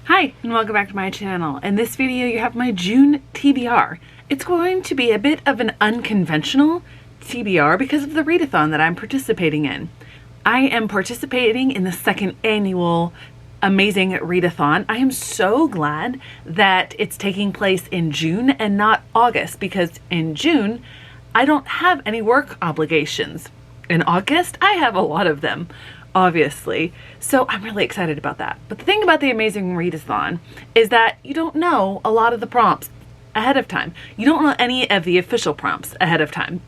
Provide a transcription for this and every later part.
Hi, and welcome back to my channel. In this video, you have my June TBR. It's going to be a bit of an unconventional TBR because of the readathon that I'm participating in. I am participating in the second annual Amazing Readathon. I am so glad that it's taking place in June and not August, because in June, I don't have any work obligations. In August, I have a lot of them, obviously. So I'm really excited about that. But the thing about the Amazing Readathon is that you don't know a lot of the prompts ahead of time. You don't know any of the official prompts ahead of time.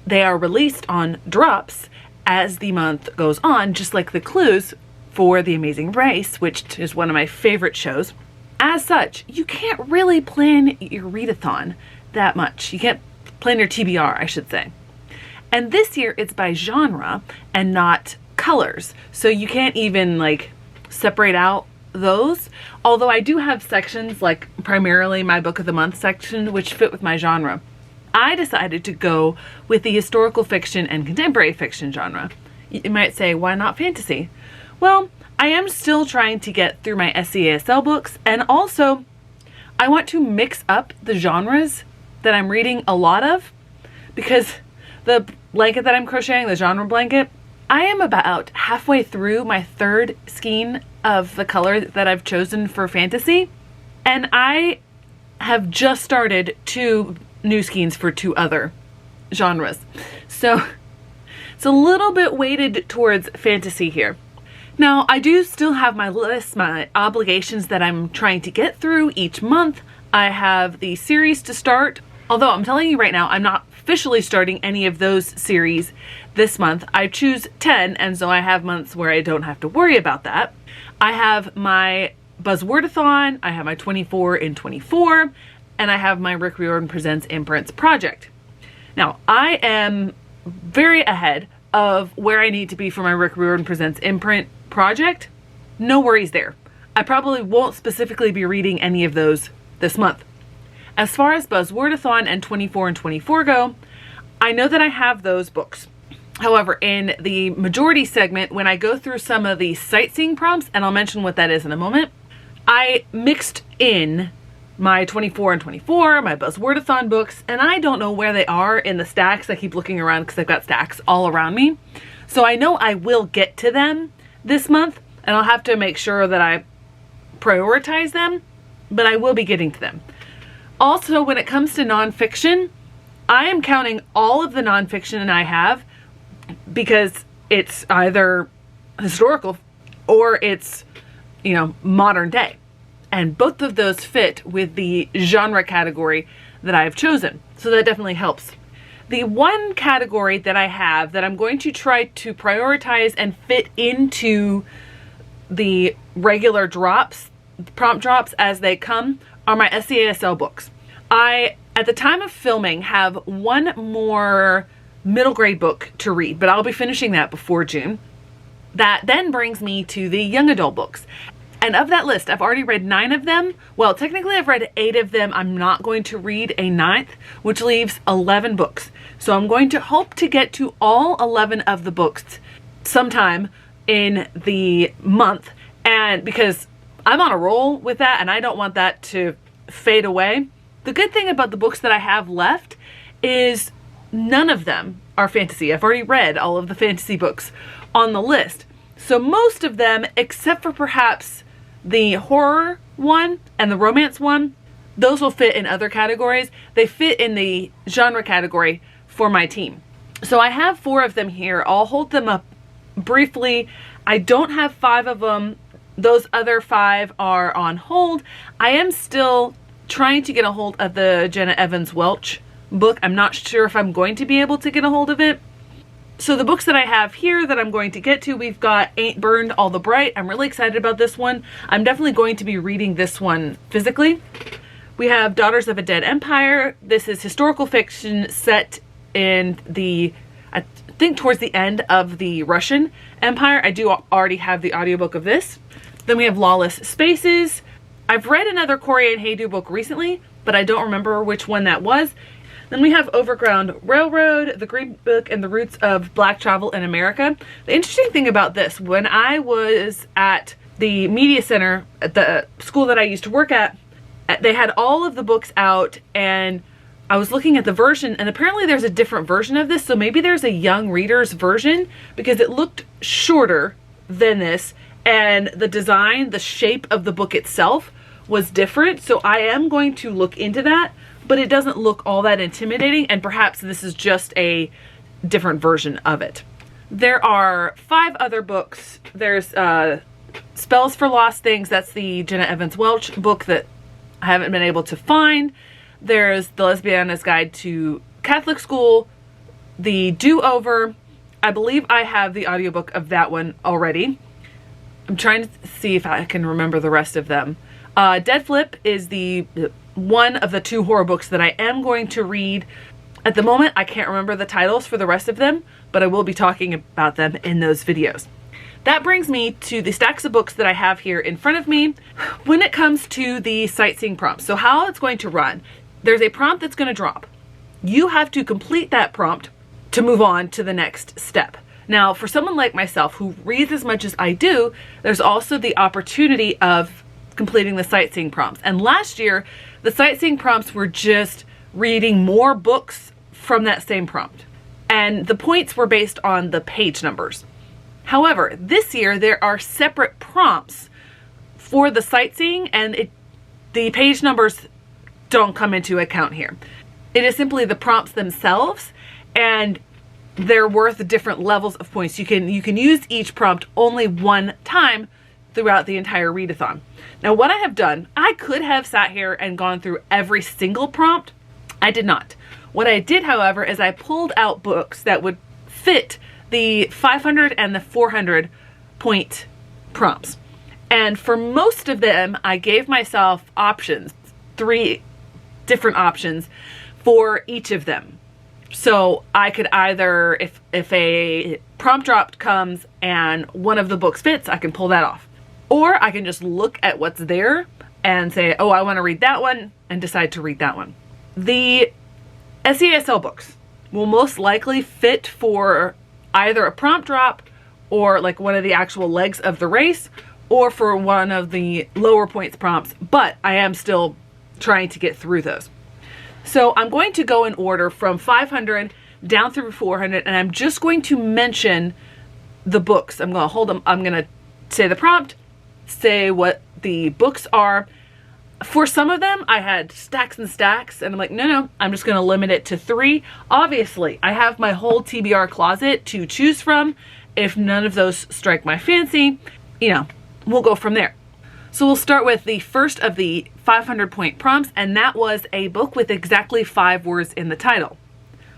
They are released on drops as the month goes on, just like the clues for The Amazing Race, which is one of my favorite shows. As such, you can't really plan your readathon that much. You can't plan your TBR, I should say. And this year it's by genre and not colors. So you can't even like separate out those. Although I do have sections, like primarily my book of the month section, which fit with my genre. I decided to go with the historical fiction and contemporary fiction genre. You might say, why not fantasy? Well, I am still trying to get through my SCASL books, and also I want to mix up the genres that I'm reading a lot of, because the blanket that I'm crocheting, the genre blanket, I am about halfway through my third skein of the color that I've chosen for fantasy, and I have just started 2 new skeins for 2 other genres. So it's a little bit weighted towards fantasy here. Now, I do still have my list, my obligations that I'm trying to get through each month. I have the series to start, although I'm telling you right now, I'm not officially starting any of those series this month. I choose 10, and so I have months where I don't have to worry about that. I have my Buzzwordathon, I have my 24 in 24, and I have my Rick Riordan Presents Imprints project. Now, I am very ahead of where I need to be for my Rick Riordan Presents Imprint project. No worries there. I probably won't specifically be reading any of those this month. As far as Buzzwordathon and 24 and 24 go, I know that I have those books. However, in the majority segment, when I go through some of the sightseeing prompts, and I'll mention what that is in a moment, I mixed in my 24 and 24, my Buzzwordathon books, and I don't know where they are in the stacks. I keep looking around because I've got stacks all around me. So I know I will get to them this month, and I'll have to make sure that I prioritize them, but I will be getting to them. Also, when it comes to nonfiction, I am counting all of the nonfiction I have because it's either historical or it's, you know, modern day. And both of those fit with the genre category that I've chosen. So that definitely helps. The one category that I have that I'm going to try to prioritize and fit into the regular drops, prompt drops as they come, are my SCASL books. I, at the time of filming, have one more middle grade book to read, but I'll be finishing that before June. That then brings me to the young adult books. And of that list, I've already read 9 of them. Well, technically I've read 8 of them. I'm not going to read a 9th, which leaves 11 books. So I'm going to hope to get to all 11 of the books sometime in the month. And because I'm on a roll with that and I don't want that to fade away. The good thing about the books that I have left is none of them are fantasy. I've already read all of the fantasy books on the list. So most of them, except for perhaps the horror one and the romance one, those will fit in other categories. They fit in the genre category for my team. So I have 4 of them here. I'll hold them up briefly. I don't have 5 of them. Those other 5 are on hold. I am still trying to get a hold of the Jenna Evans Welch book. I'm not sure if I'm going to be able to get a hold of it. So the books that I have here that I'm going to get to, we've got Ain't Burned All the Bright. I'm really excited about this one. I'm definitely going to be reading this one physically. We have Daughters of a Dead Empire. This is historical fiction set in the, I think towards the end of the Russian Empire. I do already have the audiobook of this. Then we have Lawless Spaces. I've read another Corey and Haydu book recently, but I don't remember which one that was. Then we have Overground Railroad, The Green Book, and the Roots of Black Travel in America. The interesting thing about this, when I was at the media center at the school that I used to work at, they had all of the books out, and I was looking at the version, and apparently there's a different version of this. So maybe there's a young reader's version, because it looked shorter than this, and the design, the shape of the book itself was different. So I am going to look into that, but it doesn't look all that intimidating, and perhaps this is just a different version of it. There are 5 other books. There's Spells for Lost Things. That's the Jenna Evans Welch book that I haven't been able to find. There's The Lesbiana's Guide to Catholic School, The Do-Over. I believe I have the audiobook of that one already. I'm trying to see if I can remember the rest of them. Dead Flip is the one of the 2 horror books that I am going to read. At the moment, I can't remember the titles for the rest of them, but I will be talking about them in those videos. That brings me to the stacks of books that I have here in front of me when it comes to the sightseeing prompts. So how it's going to run, there's a prompt that's going to drop. You have to complete that prompt to move on to the next step. Now, for someone like myself who reads as much as I do, there's also the opportunity of completing the sightseeing prompts. And last year, the sightseeing prompts were just reading more books from that same prompt. And the points were based on the page numbers. However, this year there are separate prompts for the sightseeing, and the page numbers don't come into account here. It is simply the prompts themselves, and they're worth different levels of points. You can use each prompt only one time throughout the entire readathon. Now, what I have done, I could have sat here and gone through every single prompt. I did not. What I did, however, is I pulled out books that would fit the 500 and the 400 point prompts. And for most of them, I gave myself options, 3 different options for each of them. So I could either, if a prompt drop comes and one of the books fits, I can pull that off. Or I can just look at what's there and say, oh, I want to read that one, and decide to read that one. The SESL books will most likely fit for either a prompt drop or like one of the actual legs of the race, or for one of the lower points prompts, but I am still trying to get through those. So I'm going to go in order from 500 down through 400, and I'm just going to mention the books. I'm going to hold them. I'm going to say the prompt, say what the books are. For some of them, I had stacks and stacks, and I'm like, no, I'm just going to limit it to 3. Obviously, I have my whole TBR closet to choose from. If none of those strike my fancy, we'll go from there. So we'll start with the first of the 500 point prompts, and that was a book with exactly 5 words in the title.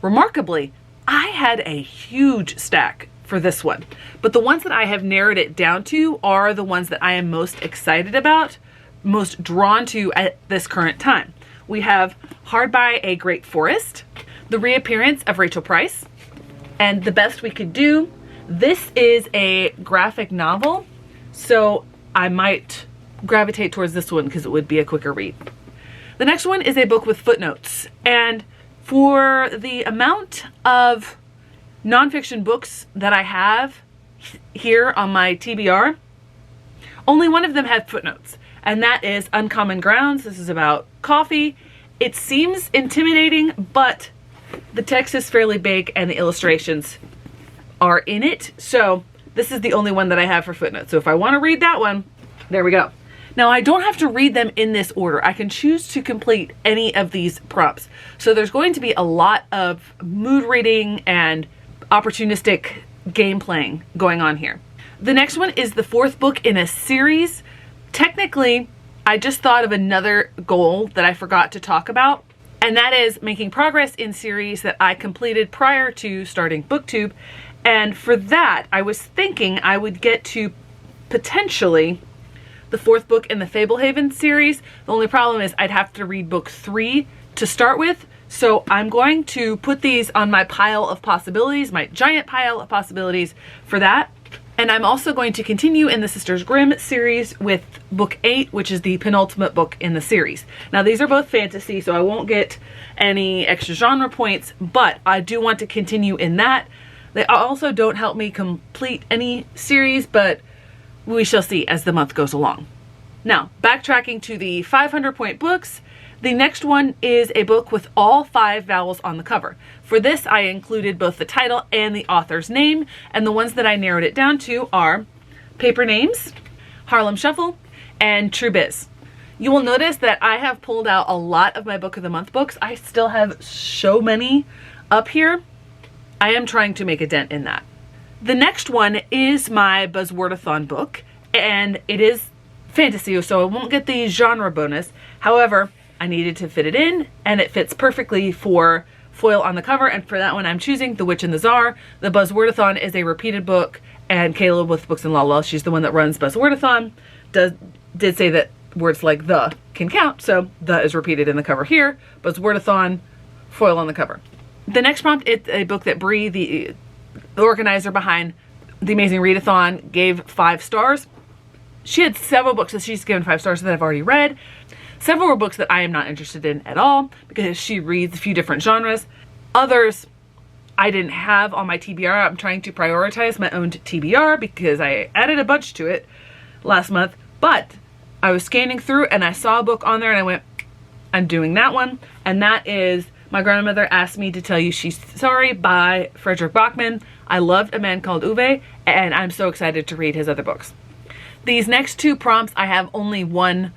Remarkably, I had a huge stack for this one, but the ones that I have narrowed it down to are the ones that I am most excited about, most drawn to at this current time. We have Hard by a Great Forest, The Reappearance of Rachel Price, and The Best We Could Do. This is a graphic novel, so I might gravitate towards this one because it would be a quicker read. The next one is a book with footnotes, and for the amount of nonfiction books that I have here on my TBR, only one of them had footnotes, and that is Uncommon Grounds. This is about coffee. It seems intimidating, but the text is fairly big and the illustrations are in it. So this is the only one that I have for footnotes. So if I want to read that one, there we go. Now I don't have to read them in this order. I can choose to complete any of these prompts. So there's going to be a lot of mood reading and opportunistic game playing going on here. The next one is the 4th book in a series. Technically, I just thought of another goal that I forgot to talk about, and that is making progress in series that I completed prior to starting BookTube. And for that, I was thinking I would get to potentially the 4th book in the Fablehaven series. The only problem is I'd have to read book 3 to start with. So I'm going to put these on my pile of possibilities, my giant pile of possibilities for that. And I'm also going to continue in the Sisters Grimm series with book 8, which is the penultimate book in the series. Now these are both fantasy, so I won't get any extra genre points, but I do want to continue in that. They also don't help me complete any series, but we shall see as the month goes along. Now, backtracking to the 500-point books, the next one is a book with all 5 vowels on the cover. For this, I included both the title and the author's name, and the ones that I narrowed it down to are Paper Names, Harlem Shuffle, and True Biz. You will notice that I have pulled out a lot of my Book of the Month books. I still have so many up here. I am trying to make a dent in that. The next one is my Buzzwordathon book, and it is fantasy, so I won't get the genre bonus. However, I needed to fit it in, and it fits perfectly for foil on the cover, and for that one I'm choosing The Witch and the Czar. The Buzzwordathon is a repeated book, and Caleb with Books and Lala, she's the one that runs Buzzwordathon, did say that words like the can count, so the is repeated in the cover here. Buzzwordathon, foil on the cover. The next prompt, it's a book that Bree, the organizer behind the Amazing Readathon, gave 5 stars. She had several books that she's given 5 stars that I've already read. Several were books that I am not interested in at all because she reads a few different genres. Others I didn't have on my TBR. I'm trying to prioritize my own TBR because I added a bunch to it last month, but I was scanning through and I saw a book on there and I went, I'm doing that one. And that is My Grandmother Asked Me to Tell You She's Sorry by Frederick Bachman. I loved A Man Called Uwe, and I'm so excited to read his other books. These next 2 prompts, I have only one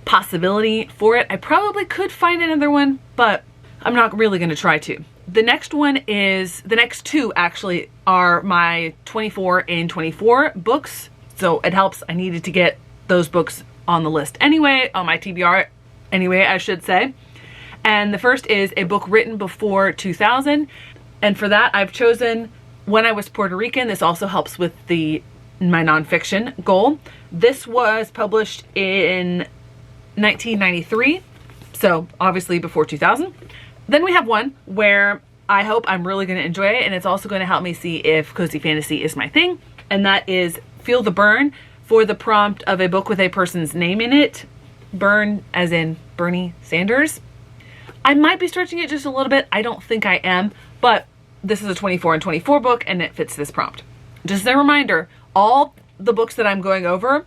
possibility for it. I probably could find another one, but I'm not really going to try to. The next two actually are my 24 in 24 books. So it helps. I needed to get those books on the list anyway, on my TBR anyway, I should say. And the first is a book written before 2000. And for that, I've chosen When I Was Puerto Rican. This also helps with my nonfiction goal. This was published in 1993, so obviously before 2000. Then we have one where I hope I'm really going to enjoy it, and it's also going to help me see if cozy fantasy is my thing, and that is Feel the Burn, for the prompt of a book with a person's name in it. Burn as in Bernie Sanders. I might be stretching it just a little bit. I don't think I am, but this is a 24 in 24 book and it fits this prompt. Just a reminder, all the books that I'm going over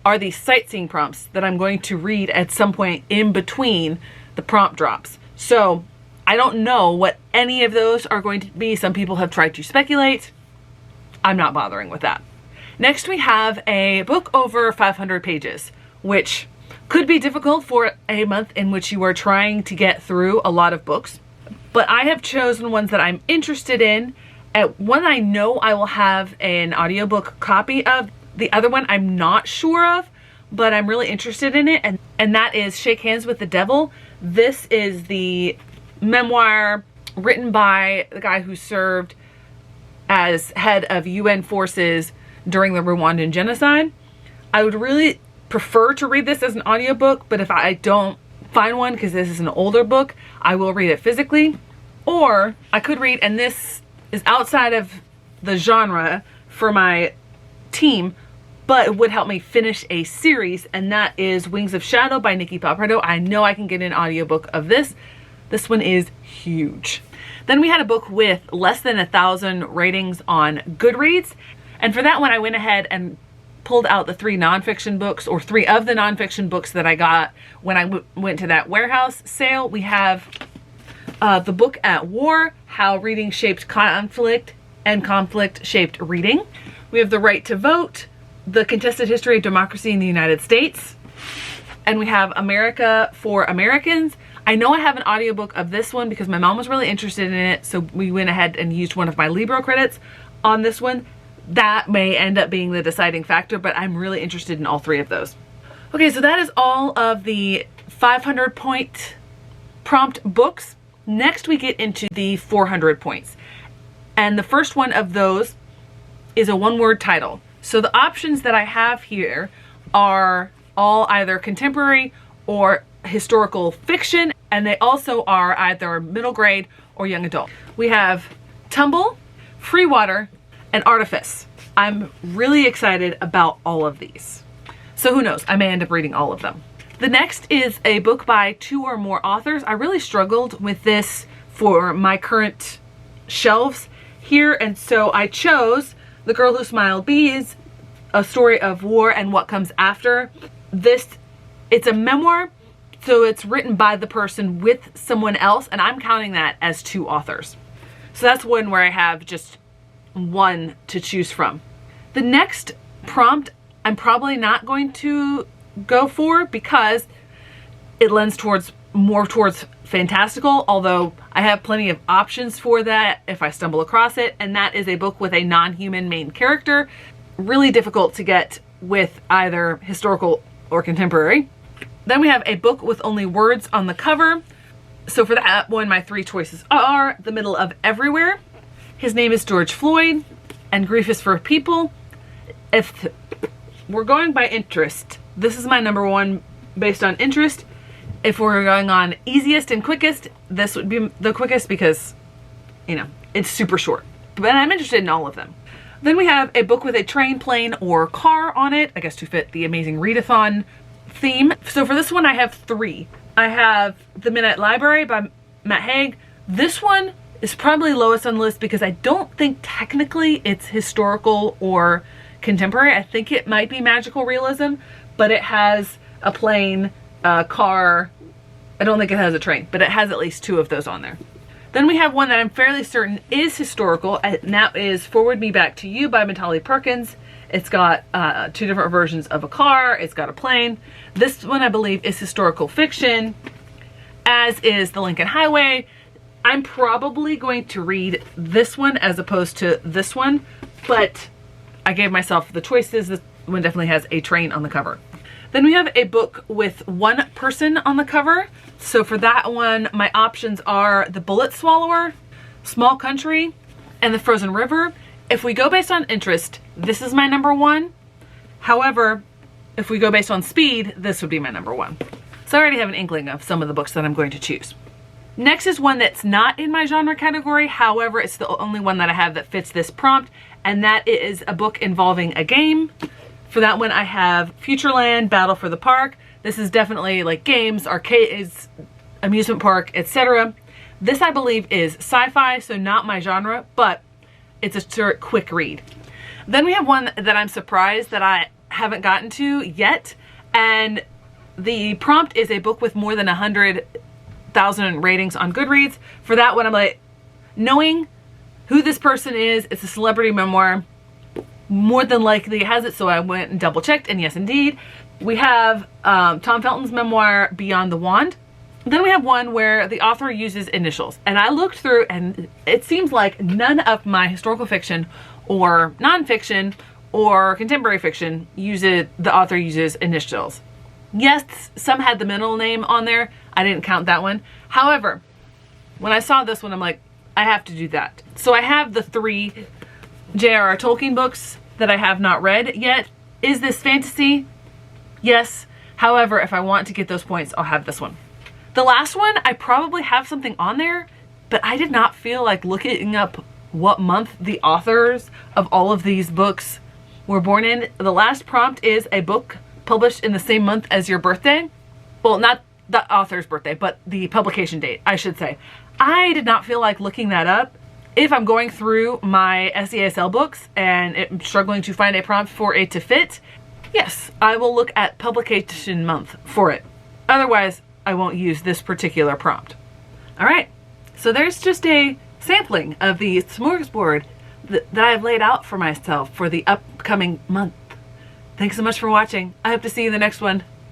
are the sightseeing prompts that I'm going to read at some point in between the prompt drops. So I don't know what any of those are going to be. Some people have tried to speculate. I'm not bothering with that. Next we have a book over 500 pages, which could be difficult for a month in which you are trying to get through a lot of books. But I have chosen ones that I'm interested in. One I know I will have an audiobook copy of. The other one I'm not sure of, but I'm really interested in it. And that is Shake Hands with the Devil. This is the memoir written by the guy who served as head of UN forces during the Rwandan genocide. I would really prefer to read this as an audiobook, but if I don't find one, because this is an older book, I will read it physically. Or I could read, and this is outside of the genre for my team, but it would help me finish a series, and that is Wings of Shadow by Nikki Papardo. I know I can get an audiobook of this. This one is huge. Then we had a book with less than 1,000 ratings on Goodreads, and for that one I went ahead and pulled out the 3 nonfiction books, or 3 of the nonfiction books that I got when I went to that warehouse sale. We have The Book at War, How Reading Shaped Conflict and Conflict Shaped Reading. We have The Right to Vote, The Contested History of Democracy in the United States. And we have America for Americans. I know I have an audiobook of this one because my mom was really interested in it, so we went ahead and used one of my Libro credits on this one. That may end up being the deciding factor, but I'm really interested in all 3 of those. Okay, so that is all of the 500 point prompt books. Next we get into the 400 points. And the first one of those is a 1-word title. So the options that I have here are all either contemporary or historical fiction, and they also are either middle grade or young adult. We have Tumble, Free Water, and Artifice. I'm really excited about all of these. So who knows, I may end up reading all of them. The next is a book by 2 or more authors. I really struggled with this for my current shelves here, and so I chose The Girl Who Smiled Bees a story of war and what comes after. It's a memoir, so it's written by the person with someone else, and I'm counting that as 2 authors. So that's one where I have just one to choose from. The next prompt I'm probably not going to go for because it lends more towards fantastical, although I have plenty of options for that if I stumble across it, and that is a book with a non-human main character. Really difficult to get with either historical or contemporary. Then we have a book with only words on the cover. So for that one, my 3 choices are The Middle of Everywhere, His Name is George Floyd, and Grief is for People. If we're going by interest, this is my number 1 based on interest. If we're going on easiest and quickest, this would be the quickest because, you know, it's super short. But I'm interested in all of them. Then we have a book with a train, plane, or car on it, I guess to fit the Amazing Readathon theme. So for this one, I have 3. I have The Midnight Library by Matt Haig. This one is probably lowest on the list because I don't think technically it's historical or contemporary. I think it might be magical realism, but it has a plane, a car. I don't think it has a train, but it has at least 2 of those on there. Then we have one that I'm fairly certain is historical, and that is Forward Me Back to You by Matali Perkins. It's got 2 different versions of a car. It's got a plane. This one I believe is historical fiction, as is The Lincoln Highway. I'm probably going to read this one as opposed to this one, but I gave myself the choices. This one definitely has a train on the cover. Then we have a book with 1 person on the cover. So for that one, my options are The Bullet Swallower, Small Country, and The Frozen River. If we go based on interest, this is my number 1. However, if we go based on speed, this would be my number 1. So I already have an inkling of some of the books that I'm going to choose. Next is one that's not in my genre category. However, it's the only one that I have that fits this prompt, and that is a book involving a game. For that one, I have Futureland, Battle for the Park. This is definitely like games, arcades, amusement park, etc. This, I believe, is sci-fi, so not my genre, but it's a short, quick read. Then we have one that I'm surprised that I haven't gotten to yet, and the prompt is a book with more than 100,000 ratings on Goodreads. For that one, I'm like, knowing who this person is, it's a celebrity memoir. More than likely it has it, so I went and double checked, and yes indeed. We have Tom Felton's memoir, Beyond the Wand. Then we have one where the author uses initials, and I looked through and it seems like none of my historical fiction or nonfiction or contemporary fiction the author uses initials. Yes, some had the middle name on there. I didn't count that one. However, when I saw this one, I'm like, I have to do that. So I have the 3 J.R.R. Tolkien books that I have not read yet. Is this fantasy? Yes. However, if I want to get those points, I'll have this one. The last one, I probably have something on there, but I did not feel like looking up what month the authors of all of these books were born in. The last prompt is a book published in the same month as your birthday. Well, not the author's birthday, but the publication date, I should say. I did not feel like looking that up. If I'm going through my SESL books and I'm struggling to find a prompt for it to fit, yes, I will look at publication month for it. Otherwise, I won't use this particular prompt. All right, so there's just a sampling of the smorgasbord that I've laid out for myself for the upcoming month. Thanks so much for watching. I hope to see you in the next one.